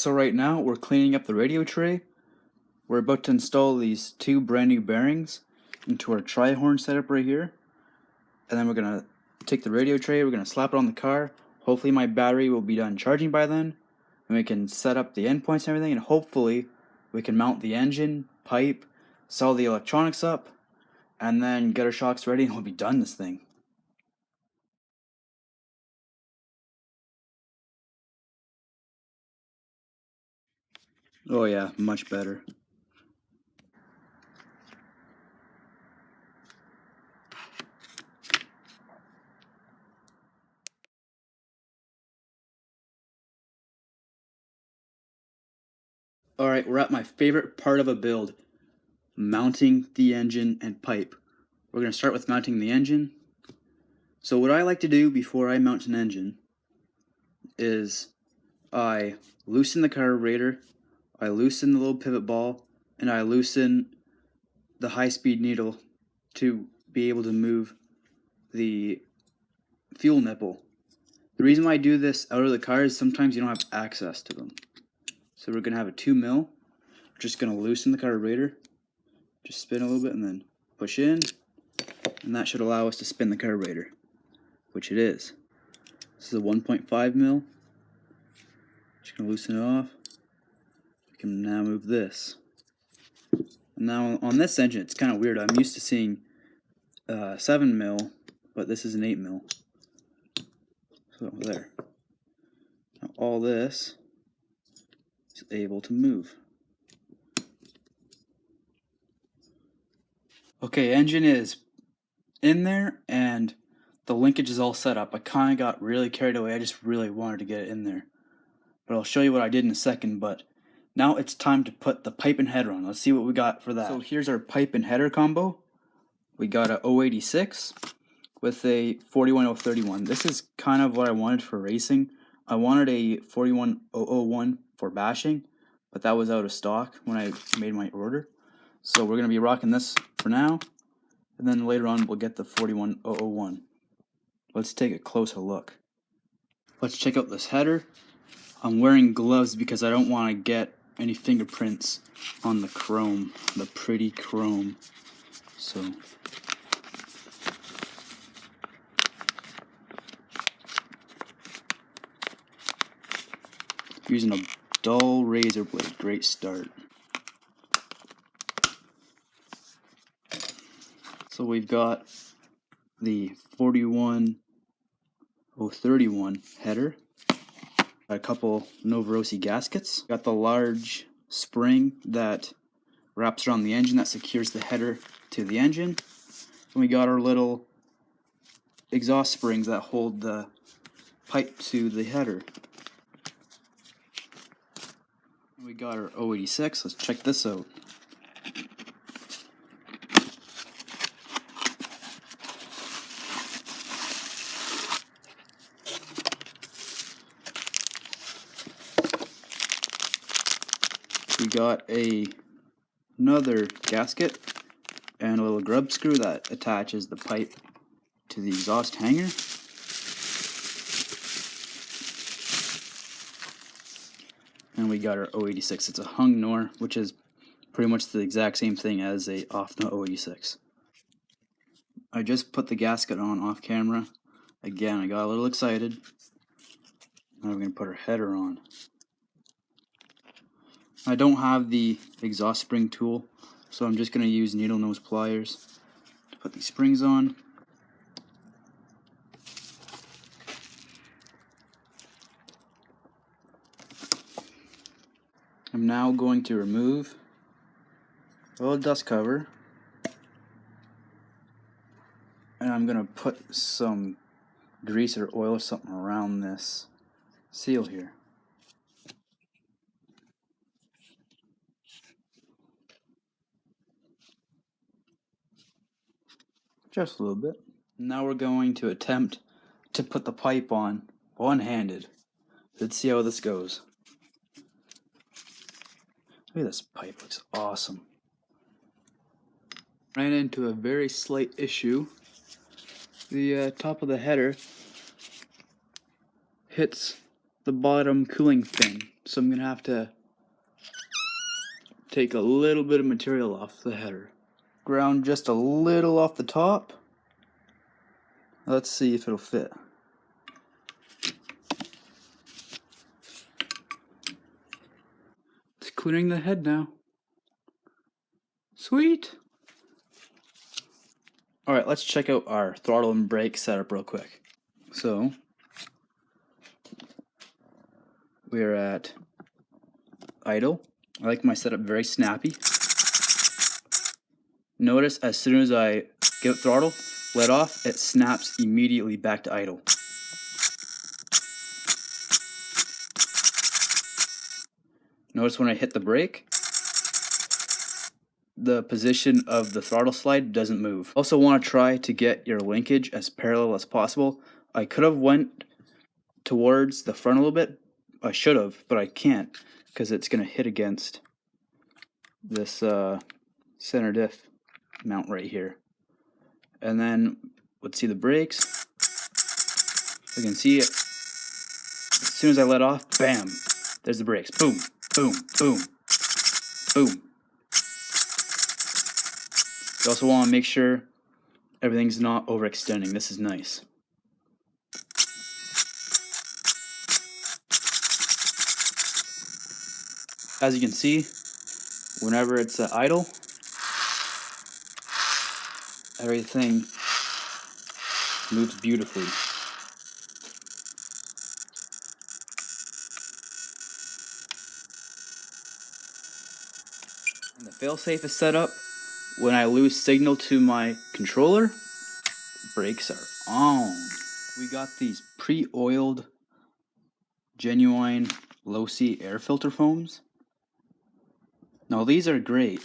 So right now we're cleaning up the radio tray. We're about to install these two brand new bearings into our tri-horn setup right here. And then we're going to take the radio tray, we're going to slap it on the car. Hopefully my battery will be done charging by then. And we can set up the endpoints and everything, and hopefully we can mount the engine, pipe, set all the electronics up, and then get our shocks ready and we'll be done this thing. Oh yeah, much better. Alright, we're at my favorite part of a build, mounting the engine and pipe. We're going to start with mounting the engine. So what I like to do before I mount an engine is I loosen the carburetor, I loosen the little pivot ball, and I loosen the high-speed needle to be able to move the fuel nipple. The reason why I do this out of the car is sometimes you don't have access to them. So we're going to have a 2 mil. We're just going to loosen the carburetor, just spin a little bit and then push in, and that should allow us to spin the carburetor, which it is. This is a 1.5 mil. Just going to loosen it off. We can now move this. And now on this engine it's kind of weird. I'm used to seeing 7 mil, but this is an 8 mil. So there. Now all this is able to move. Okay, engine is in there and the linkage is all set up. I kind of got really carried away. I just really wanted to get it in there. But I'll show you what I did in a second. But now it's time to put the pipe and header on. Let's see what we got for that. So here's our pipe and header combo. We got a 086 with a 41031. This is kind of what I wanted for racing. I wanted a 41001 for bashing, but that was out of stock when I made my order. So we're going to be rocking this for now, and then later on we'll get the 41001. Let's take a closer look. Let's check out this header. I'm wearing gloves because I don't want to get any fingerprints on the chrome, the pretty chrome. So using a dull razor blade, great start. So we've got the 41031 header, a couple Losi gaskets, got the large spring that wraps around the engine that secures the header to the engine, and we got our little exhaust springs that hold the pipe to the header. We got our 086. Let's check this out. We got another gasket and a little grub screw that attaches the pipe to the exhaust hanger. And we got our 086. It's a hung Nor, which is pretty much the exact same thing as a off-nut 086. I just put the gasket on off camera. Again, I got a little excited. Now we're going to put our header on. I don't have the exhaust spring tool, so I'm just going to use needle nose pliers to put these springs on. I'm now going to remove a little dust cover, and I'm going to put some grease or oil or something around this seal here. Just a little bit. Now we're going to attempt to put the pipe on one-handed. Let's see how this goes. Look at this pipe, looks awesome. Ran into a very slight issue. The top of the header hits the bottom cooling fin So I'm gonna have to take a little bit of material off the header. Ground just a little off the top. Let's see if it'll fit. It's clearing the head now. Sweet. Alright, let's check out our throttle and brake setup real quick. So, we're at idle. I like my setup very snappy. Notice as soon as I give throttle, let off, it snaps immediately back to idle. Notice when I hit the brake, the position of the throttle slide doesn't move. Also want to try to get your linkage as parallel as possible. I could have went towards the front a little bit. I should have, but I can't because it's going to hit against this center diff mount right here. And then let's see the brakes. You can see it. As soon as I let off, bam, there's the brakes. Boom, boom, boom, boom. You also want to make sure everything's not overextending. This is nice. As you can see, whenever it's idle, everything moves beautifully. And the failsafe is set up. When I lose signal to my controller, brakes are on. We got these pre-oiled, genuine Losi air filter foams. Now these are great.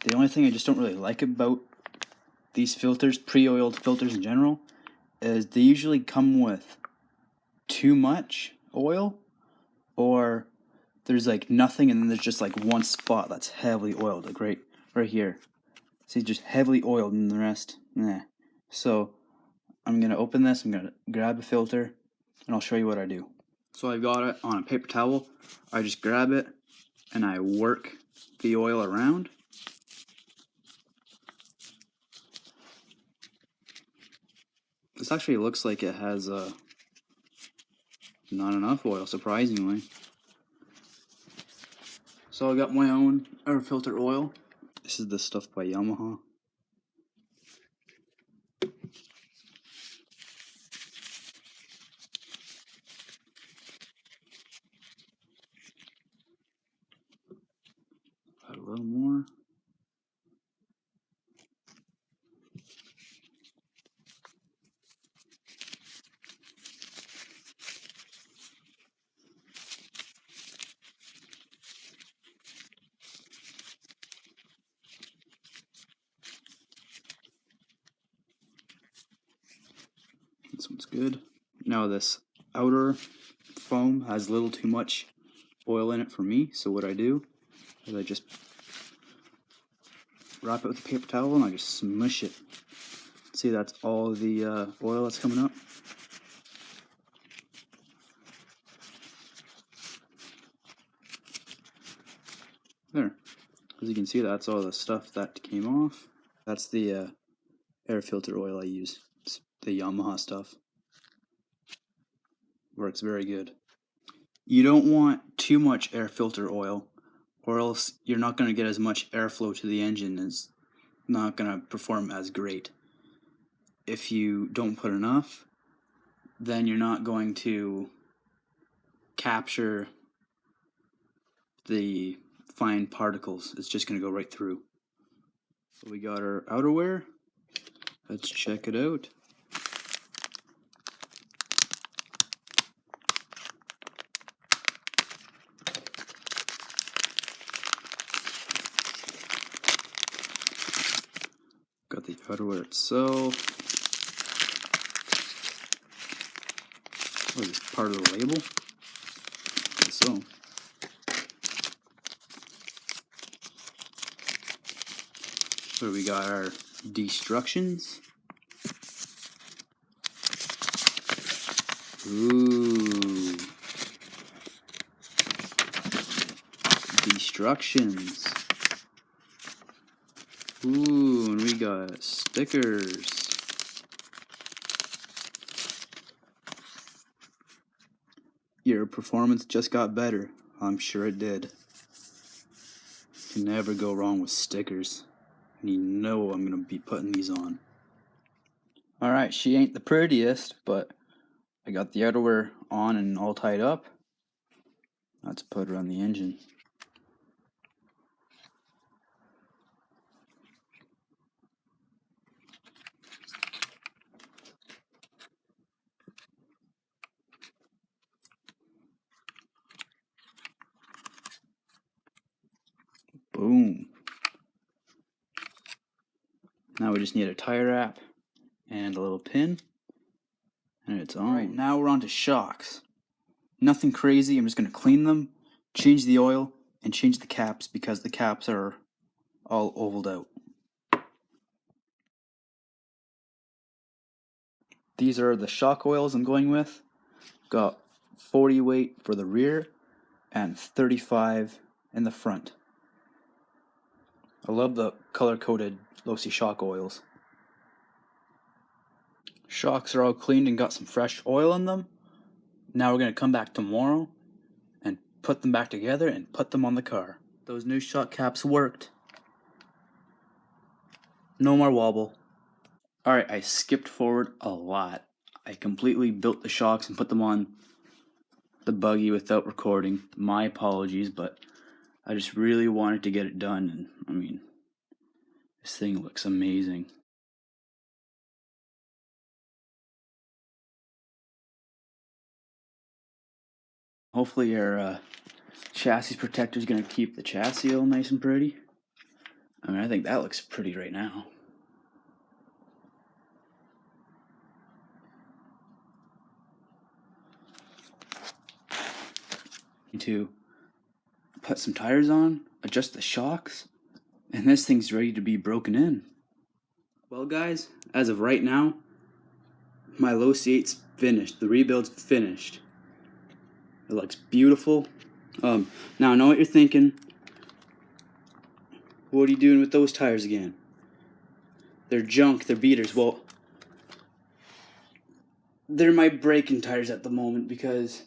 The only thing I just don't really like about these filters, pre-oiled filters in general, is they usually come with too much oil, or there's like nothing and then there's just like one spot that's heavily oiled, like right here. See, just heavily oiled and the rest, nah. So I'm gonna open this, I'm gonna grab a filter, and I'll show you what I do. So I've got it on a paper towel. I just grab it and I work the oil around. This actually looks like it has not enough oil, surprisingly. So I got my own air filter oil. This is the stuff by Yamaha. Add a little more. This one's good. Now this outer foam has a little too much oil in it for me, so what I do is I just wrap it with a paper towel and I just smush it. See, that's all the oil that's coming up. There. As you can see, that's all the stuff that came off. That's the air filter oil I use. It's the Yamaha stuff. Works very good. You don't want too much air filter oil, or else you're not going to get as much airflow to the engine. It's not going to perform as great. If you don't put enough, then you're not going to capture the fine particles. It's just going to go right through. So we got our outerwear. Let's check it out. Got the outerwear itself. What is this, part of the label? I guess so. So we got our destructions. Ooh. instructions. Ooh, and we got stickers. Your performance just got better. I'm sure it did. You can never go wrong with stickers. And you know I'm going to be putting these on. Alright, she ain't the prettiest, but I got the outerwear on and all tied up. Let's put her on the engine. Boom. Now we just need a tie wrap and a little pin, and it's on. Alright, now we're on to shocks. Nothing crazy, I'm just going to clean them, change the oil, and change the caps because the caps are all ovaled out. These are the shock oils I'm going with. Got 40 weight for the rear and 35 in the front. I love the color-coded Losi shock oils. Shocks are all cleaned and got some fresh oil in them. Now we're going to come back tomorrow and put them back together and put them on the car. Those new shock caps worked. No more wobble. Alright, I skipped forward a lot. I completely built the shocks and put them on the buggy without recording. My apologies, but I just really wanted to get it done, and I mean, this thing looks amazing. Hopefully our chassis protector is going to keep the chassis all nice and pretty. I mean, I think that looks pretty right now. To put some tires on, adjust the shocks, and this thing's ready to be broken in. Well guys, as of right now, my Losi 8's finished. The rebuild's finished. It looks beautiful. Now I know what you're thinking. What are you doing with those tires again? They're junk, they're beaters. Well, they're my braking tires at the moment because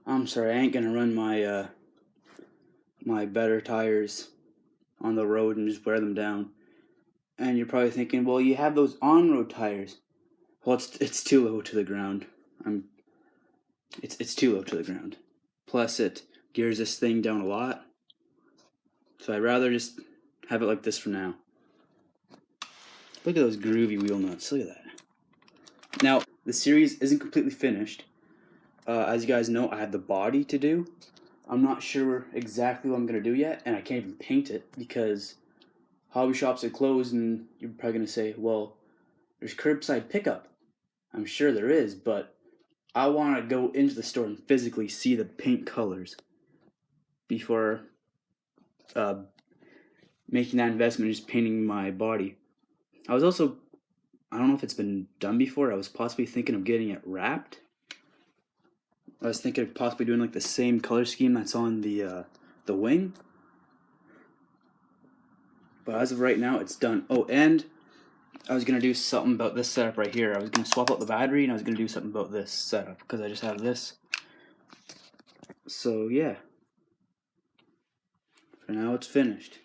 I'm sorry, I ain't gonna run my my better tires on the road and just wear them down. And you're probably thinking, well, you have those on-road tires. Well, it's too low to the ground. It's too low to the ground. Plus, it gears this thing down a lot. So I'd rather just have it like this for now. Look at those groovy wheel nuts. Look at that. Now, the series isn't completely finished. As you guys know, I have the body to do. I'm not sure exactly what I'm going to do yet, and I can't even paint it because hobby shops are closed, and you're probably going to say, well, there's curbside pickup. I'm sure there is, but I want to go into the store and physically see the paint colors before making that investment in just painting my body. I was also, I don't know if it's been done before, I was possibly thinking of getting it wrapped. I was thinking of possibly doing like the same color scheme that's on the wing. But as of right now, it's done. Oh, and I was going to do something about this setup right here. I was going to swap out the battery, and I was going to do something about this setup, because I just have this. So, yeah. For now, it's finished.